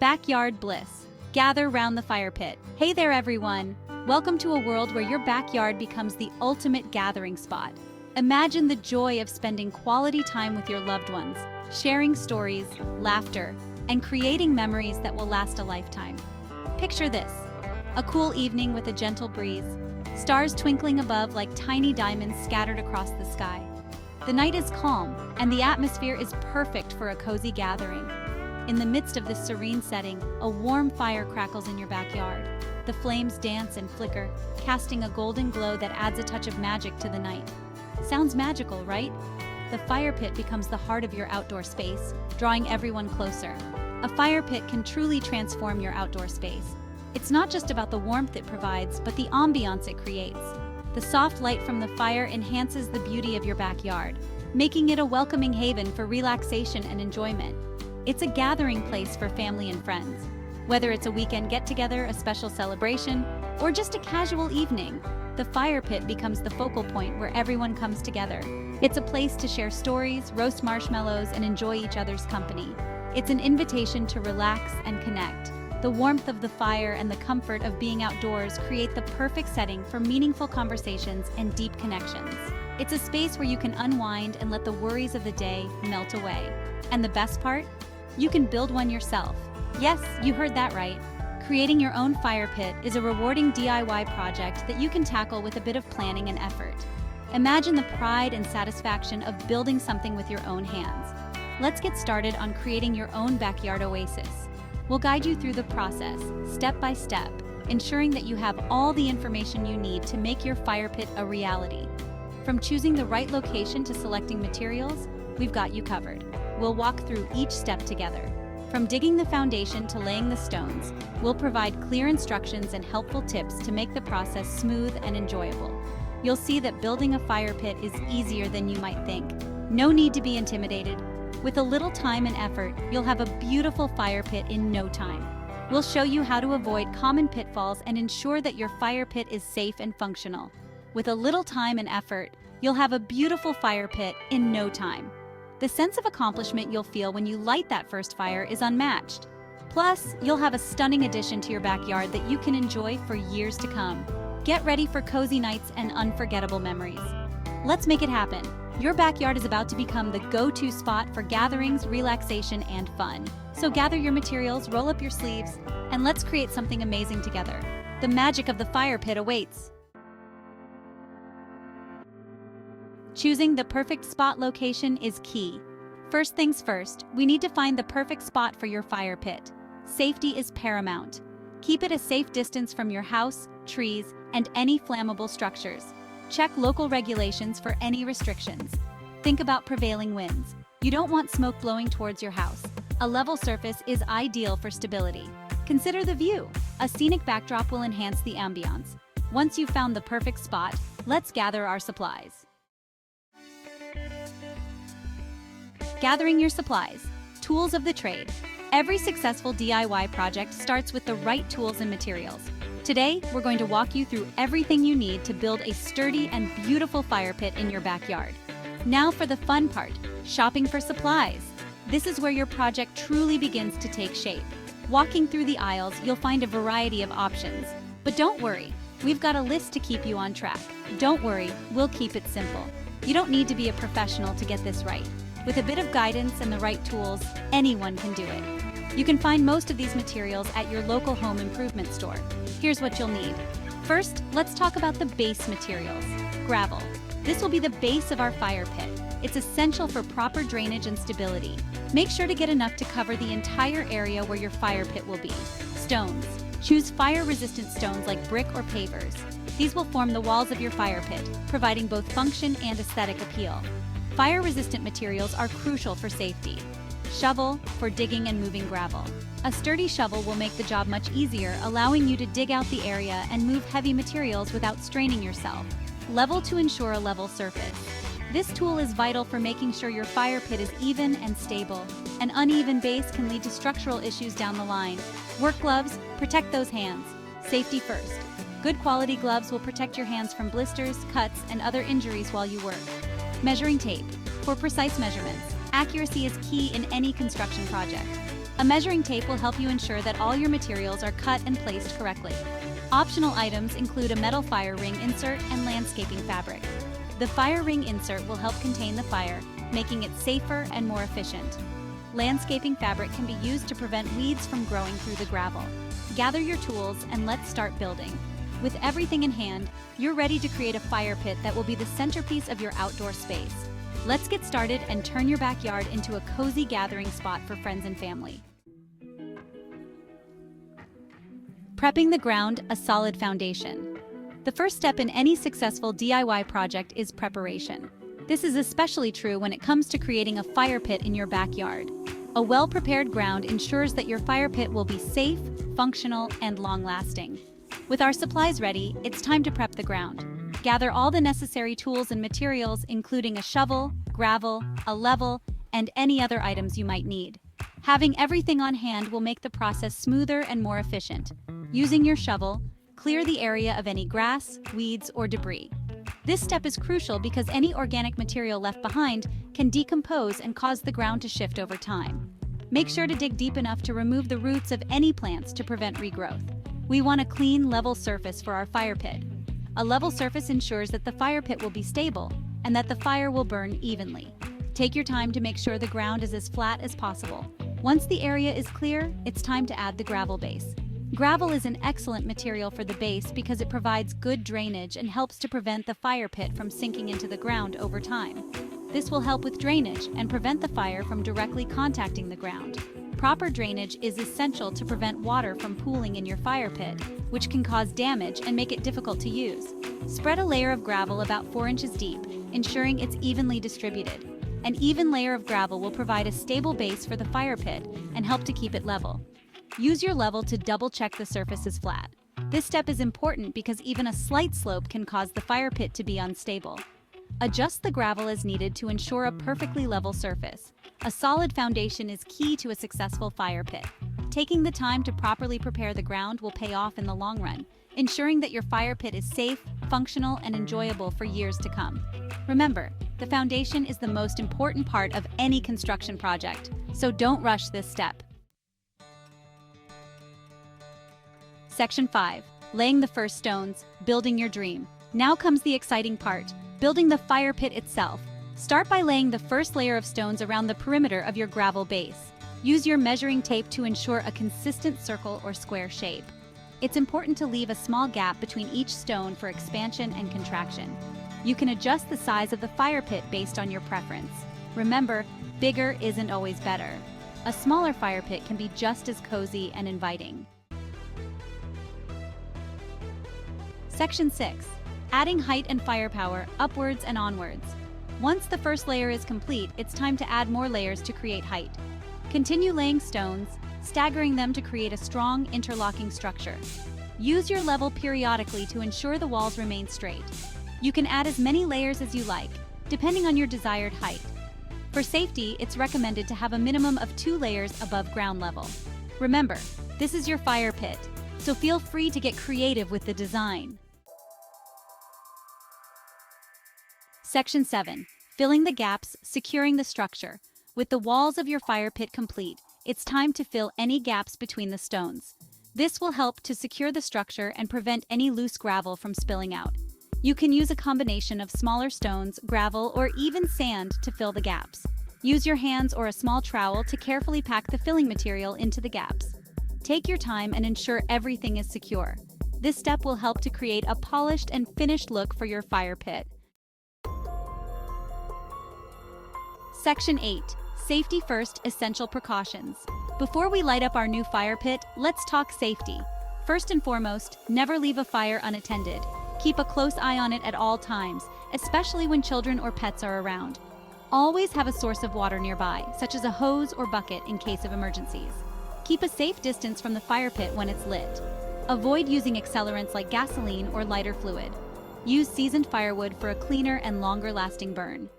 Backyard bliss. Gather round the fire pit. Hey there, everyone. Welcome to a world where your backyard becomes the ultimate gathering spot. Imagine the joy of spending quality time with your loved ones, sharing stories, laughter, and creating memories that will last a lifetime. Picture this: a cool evening with a gentle breeze, stars twinkling above like tiny diamonds scattered across the sky. The night is calm, and the atmosphere is perfect for a cozy gathering. In the midst of this serene setting, a warm fire crackles in your backyard. The flames dance and flicker, casting a golden glow that adds a touch of magic to the night. Sounds magical, right? The fire pit becomes the heart of your outdoor space, drawing everyone closer. A fire pit can truly transform your outdoor space. It's not just about the warmth it provides, but the ambiance it creates. The soft light from the fire enhances the beauty of your backyard, making it a welcoming haven for relaxation and enjoyment. It's a gathering place for family and friends. Whether it's a weekend get-together, a special celebration, or just a casual evening, the fire pit becomes the focal point where everyone comes together. It's a place to share stories, roast marshmallows, and enjoy each other's company. It's an invitation to relax and connect. The warmth of the fire and the comfort of being outdoors create the perfect setting for meaningful conversations and deep connections. It's a space where you can unwind and let the worries of the day melt away. And the best part? You can build one yourself. Yes, you heard that right. Creating your own fire pit is a rewarding DIY project that you can tackle with a bit of planning and effort. Imagine the pride and satisfaction of building something with your own hands. Let's get started on creating your own backyard oasis. We'll guide you through the process, step by step, ensuring that you have all the information you need to make your fire pit a reality. From choosing the right location to selecting materials, we've got you covered. We'll walk through each step together. From digging the foundation to laying the stones, we'll provide clear instructions and helpful tips to make the process smooth and enjoyable. You'll see that building a fire pit is easier than you might think. No need to be intimidated. With a little time and effort, you'll have a beautiful fire pit in no time. We'll show you how to avoid common pitfalls and ensure that your fire pit is safe and functional. With a little time and effort, you'll have a beautiful fire pit in no time. The sense of accomplishment you'll feel when you light that first fire is unmatched. Plus, you'll have a stunning addition to your backyard that you can enjoy for years to come. Get ready for cozy nights and unforgettable memories. Let's make it happen. Your backyard is about to become the go-to spot for gatherings, relaxation, and fun. So gather your materials, roll up your sleeves, and let's create something amazing together. The magic of the fire pit awaits. Choosing the perfect spot location is key. First things first, we need to find the perfect spot for your fire pit. Safety is paramount. Keep it a safe distance from your house, trees, and any flammable structures. Check local regulations for any restrictions. Think about prevailing winds. You don't want smoke blowing towards your house. A level surface is ideal for stability. Consider the view. A scenic backdrop will enhance the ambiance. Once you've found the perfect spot, let's gather our supplies. Gathering your supplies. Tools of the trade. Every successful DIY project starts with the right tools and materials. Today, we're going to walk you through everything you need to build a sturdy and beautiful fire pit in your backyard. Now for the fun part, shopping for supplies. This is where your project truly begins to take shape. Walking through the aisles, you'll find a variety of options. But don't worry, we've got a list to keep you on track. Don't worry, we'll keep it simple. You don't need to be a professional to get this right. With a bit of guidance and the right tools, anyone can do it. You can find most of these materials at your local home improvement store. Here's what you'll need. First, let's talk about the base materials. Gravel. This will be the base of our fire pit. It's essential for proper drainage and stability. Make sure to get enough to cover the entire area where your fire pit will be. Stones. Choose fire-resistant stones like brick or pavers. These will form the walls of your fire pit, providing both function and aesthetic appeal. Fire-resistant materials are crucial for safety. Shovel, for digging and moving gravel. A sturdy shovel will make the job much easier, allowing you to dig out the area and move heavy materials without straining yourself. Level, to ensure a level surface. This tool is vital for making sure your fire pit is even and stable. An uneven base can lead to structural issues down the line. Work gloves, protect those hands. Safety first. Good quality gloves will protect your hands from blisters, cuts, and other injuries while you work. Measuring tape, for precise measurements. Accuracy is key in any construction project. A measuring tape will help you ensure that all your materials are cut and placed correctly. Optional items include a metal fire ring insert and landscaping fabric. The fire ring insert will help contain the fire, making it safer and more efficient. Landscaping fabric can be used to prevent weeds from growing through the gravel. Gather your tools and let's start building. With everything in hand, you're ready to create a fire pit that will be the centerpiece of your outdoor space. Let's get started and turn your backyard into a cozy gathering spot for friends and family. Prepping the ground, a solid foundation. The first step in any successful DIY project is preparation. This is especially true when it comes to creating a fire pit in your backyard. A well-prepared ground ensures that your fire pit will be safe, functional, and long-lasting. With our supplies ready, it's time to prep the ground. Gather all the necessary tools and materials, including a shovel, gravel, a level, and any other items you might need. Having everything on hand will make the process smoother and more efficient. Using your shovel, clear the area of any grass, weeds, or debris. This step is crucial because any organic material left behind can decompose and cause the ground to shift over time. Make sure to dig deep enough to remove the roots of any plants to prevent regrowth. We want a clean, level surface for our fire pit. A level surface ensures that the fire pit will be stable and that the fire will burn evenly. Take your time to make sure the ground is as flat as possible. Once the area is clear, it's time to add the gravel base. Gravel is an excellent material for the base because it provides good drainage and helps to prevent the fire pit from sinking into the ground over time. This will help with drainage and prevent the fire from directly contacting the ground. Proper drainage is essential to prevent water from pooling in your fire pit, which can cause damage and make it difficult to use. Spread a layer of gravel about 4 inches deep, ensuring it's evenly distributed. An even layer of gravel will provide a stable base for the fire pit and help to keep it level. Use your level to double-check the surface is flat. This step is important because even a slight slope can cause the fire pit to be unstable. Adjust the gravel as needed to ensure a perfectly level surface. A solid foundation is key to a successful fire pit. Taking the time to properly prepare the ground will pay off in the long run, ensuring that your fire pit is safe, functional, and enjoyable for years to come. Remember, the foundation is the most important part of any construction project, so don't rush this step. Section 5. Laying the first stones, building your dream. Now comes the exciting part, building the fire pit itself. Start by laying the first layer of stones around the perimeter of your gravel base. Use your measuring tape to ensure a consistent circle or square shape. It's important to leave a small gap between each stone for expansion and contraction. You can adjust the size of the fire pit based on your preference. Remember, bigger isn't always better. A smaller fire pit can be just as cozy and inviting. Section 6. Adding height and firepower, upwards and onwards. Once the first layer is complete, it's time to add more layers to create height. Continue laying stones, staggering them to create a strong, interlocking structure. Use your level periodically to ensure the walls remain straight. You can add as many layers as you like, depending on your desired height. For safety, it's recommended to have a minimum of 2 layers above ground level. Remember, this is your fire pit, so feel free to get creative with the design. Section 7. Filling the gaps, securing the structure. With the walls of your fire pit complete, it's time to fill any gaps between the stones. This will help to secure the structure and prevent any loose gravel from spilling out. You can use a combination of smaller stones, gravel, or even sand to fill the gaps. Use your hands or a small trowel to carefully pack the filling material into the gaps. Take your time and ensure everything is secure. This step will help to create a polished and finished look for your fire pit. Section 8. Safety first, essential precautions. Before we light up our new fire pit, let's talk safety. First and foremost, never leave a fire unattended. Keep a close eye on it at all times, especially when children or pets are around. Always have a source of water nearby, such as a hose or bucket in case of emergencies. Keep a safe distance from the fire pit when it's lit. Avoid using accelerants like gasoline or lighter fluid. Use seasoned firewood for a cleaner and longer-lasting burn.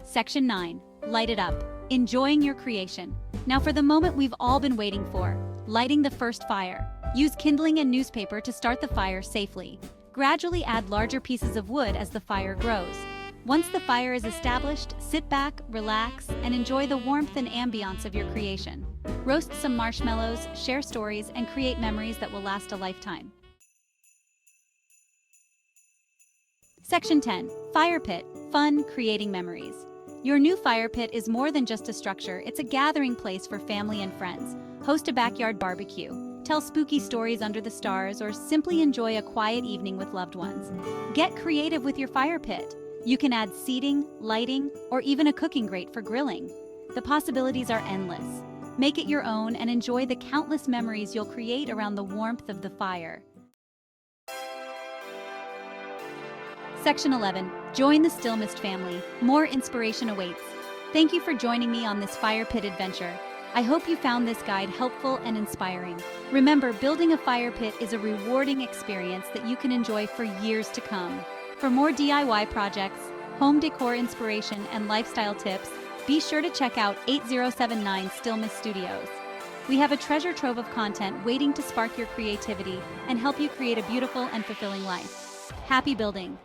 Section 9. Light it up. Enjoying your creation. Now for the moment we've all been waiting for, lighting the first fire. Use kindling and newspaper to start the fire safely. Gradually add larger pieces of wood as the fire grows. Once the fire is established, sit back, relax, and enjoy the warmth and ambiance of your creation. Roast some marshmallows, share stories, and create memories that will last a lifetime. Section 10. Fire Pit. Fun, creating memories. Your new fire pit is more than just a structure, it's a gathering place for family and friends. Host a backyard barbecue, tell spooky stories under the stars, or simply enjoy a quiet evening with loved ones. Get creative with your fire pit. You can add seating, lighting, or even a cooking grate for grilling. The possibilities are endless. Make it your own and enjoy the countless memories you'll create around the warmth of the fire. Section 11. Join the Stillmist family. More inspiration awaits. Thank you for joining me on this fire pit adventure. I hope you found this guide helpful and inspiring. Remember, building a fire pit is a rewarding experience that you can enjoy for years to come. For more DIY projects, home decor inspiration, and lifestyle tips, be sure to check out 8079 Stillmist Studios. We have a treasure trove of content waiting to spark your creativity and help you create a beautiful and fulfilling life. Happy building!